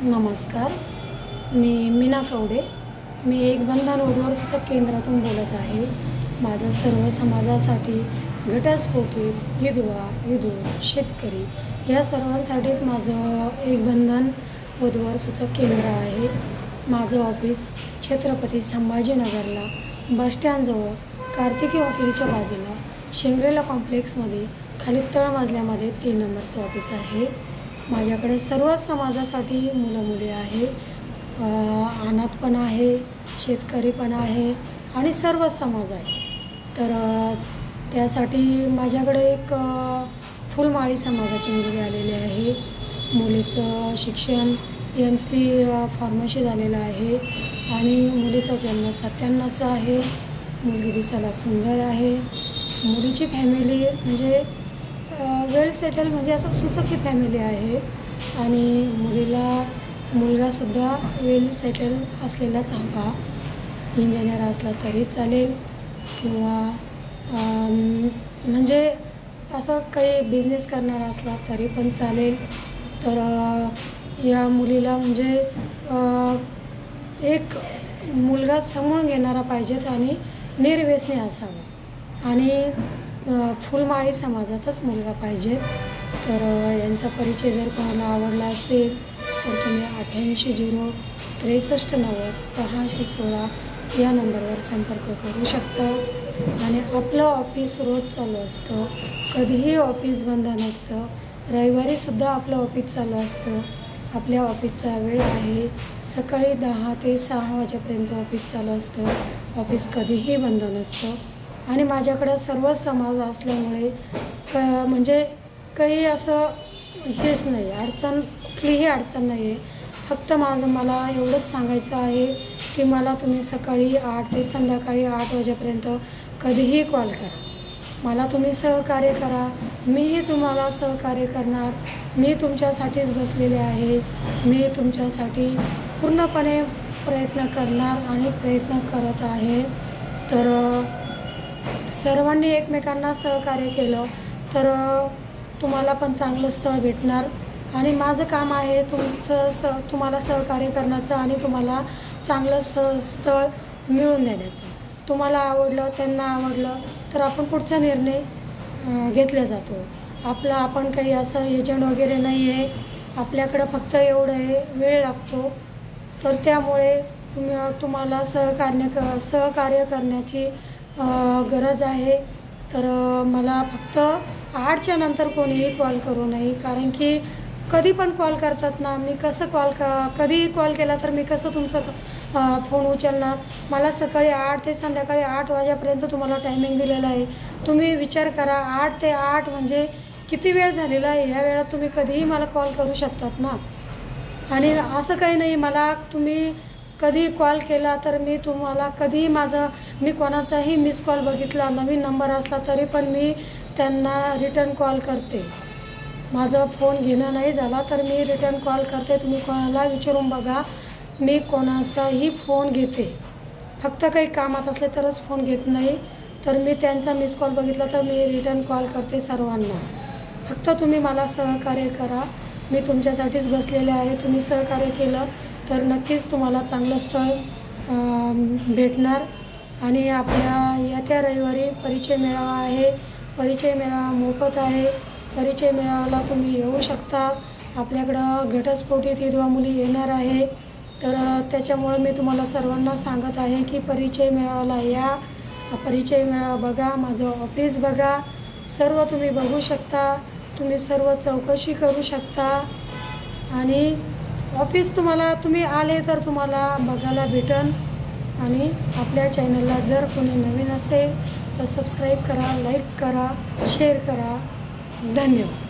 नमस्कार, मी मीना कवडे. मी एक बंधन वधूवर सूचक केंद्रातून बोलत आहे. माझं सर्व समाजासाठी घटस्फोटीत, विधवा, विधूर, शेतकरी या सर्वांसाठीच माझं एक बंधन वधूवर सूचक केंद्र आहे. माझं ऑफिस छत्रपती संभाजीनगरला बसस्टँडजवळ कार्तिकी हॉटेलच्या बाजूला शेंग्रेला कॉम्प्लेक्समध्ये खाली तळमजल्यामध्ये 3 नंबरचं ऑफिस आहे. माझ्याकडे सर्व समाजासाठी मुलं मुली आहे. अनाथ पण आहे, शेतकरी पण आहे आणि सर्व समाज आहे. तर त्यासाठी माझ्याकडे एक फुलमाळी समाजाची मुलगी आलेली आहे. मुलीचं शिक्षण MC फार्मसी झालेलं आहे आणि मुलीचा जन्म 97चा आहे. मुलगी दिसायला सुंदर आहे. मुलीची फॅमिली म्हणजे वेल सेटल म्हणजे असं सुसखी फॅमिली आहे आणि मुलगासुद्धा वेल सेटल असलेलाच हवा. इंजिनियर असला तरी चालेल किंवा म्हणजे असं काही बिझनेस करणारा असला तरी पण चालेल. तर या मुलीला म्हणजे एक मुलगा समजून घेणारा पाहिजेत आणि निर्व्यसनी असावा आणि फुलमाळी समाजाचाच मुलगा पाहिजे. तर यांचा परिचय जर कोणाला आवडला असेल तर तुम्ही 880690 या नंबरवर संपर्क करू शकता. आणि आपलं ऑफिस रोज चालू असतं, कधीही ऑफिस बंद नसतं. रविवारीसुद्धा आपलं ऑफिस चालू असतं. आपल्या ऑफिसचा वेळ आहे सकाळी 10 ते 6 वाजेपर्यंत ऑफिस चालू असतं. ऑफिस कधीही बंद नसतं आणि माझ्याकडं सर्व समाज असल्यामुळे म्हणजे काही असं हेच नाही, कुठलीही अडचण नाही आहे. फक्त मला एवढंच सांगायचं आहे की मला तुम्ही सकाळी 8 ते संध्याकाळी 8 वाजेपर्यंत कधीही कॉल करा. मला तुम्ही सहकार्य करा, मीही तुम्हाला सहकार्य करणार. मी तुमच्यासाठीच बसलेले आहे. मी तुमच्यासाठी पूर्णपणे प्रयत्न करणार आणि प्रयत्न करत आहे. तर सर्वांनी एकमेकांना सहकार्य केलं तर तुम्हाला पण चांगलं स्थळ भेटणार आणि माझं काम आहे तुम्हाला सहकार्य करण्याचं आणि तुम्हाला चांगलं स्थळ मिळवून देण्याचं. तुम्हाला आवडलं, त्यांना आवडलं तर आपण पुढचा निर्णय घेतला जातो. आपण काही असं एजंट वगैरे नाही आहे. आपल्याकडं फक्त एवढं आहे, वेळ लागतो. तर त्यामुळे तुम्हाला सहकार्य करण्याची गरज आहे. तर मला फक्त 8च्या नंतर कोणीही कॉल करू नये, कारण की कधी पण कॉल करतात ना. मी कसं कधीही कॉल केला तर मी कसं तुमचं फोन उचलणार. मला सकाळी 8 ते संध्याकाळी 8 वाजेपर्यंत तुम्हाला टायमिंग दिलेला आहे. तुम्ही विचार करा, 8 ते 8 म्हणजे किती वेळ झालेला आहे. या वेळात तुम्ही कधीही मला कॉल करू शकतात ना. आणि असं काही नाही, मला तुम्ही कधी कॉल केला तर मी तुम्हाला कधीही मी कोणाचाही मिस कॉल बघितला, नवीन नंबर असला तरी पण मी त्यांना रिटर्न कॉल करते. माझा फोन घेणं नाही झाला तर मी रिटर्न कॉल करते. तुम्ही कोणाला विचारून बघा, मी कोणाचाही फोन घेते. फक्त काही कामात असले तरच फोन घेत नाही. तर मी त्यांचा मिस कॉल बघितला तर मी रिटर्न कॉल करते सर्वांना. फक्त तुम्ही मला सहकार्य करा. मी तुमच्यासाठीच बसलेले आहे. तुम्ही सहकार्य केलं तर नक्कीच तुम्हाला चांगलं स्थळ भेटणार. आणि आपल्या येत्या रविवारी परिचय मेळावा आहे. परिचय मेळावा मोफत आहे. परिचय मेळाव्याला तुम्ही येऊ शकता. आपल्याकडं घटस्फोटीत विधवा मुली येणार आहे. तर त्याच्यामुळे मी तुम्हाला सर्वांना सांगत आहे की परिचय मेळाव्याला या. परिचय मेळावा बघा, माझं ऑफिस बघा, सर्व तुम्ही बघू शकता. तुम्ही सर्व चौकशी करू शकता आणि ऑफिस तुम्ही आले तर तुम्हाला बघायला भेटेल. आणि आपल्या चॅनलला जर कोणी नवीन असेल तर सबस्क्राईब करा, लाईक करा, शेअर करा. धन्यवाद.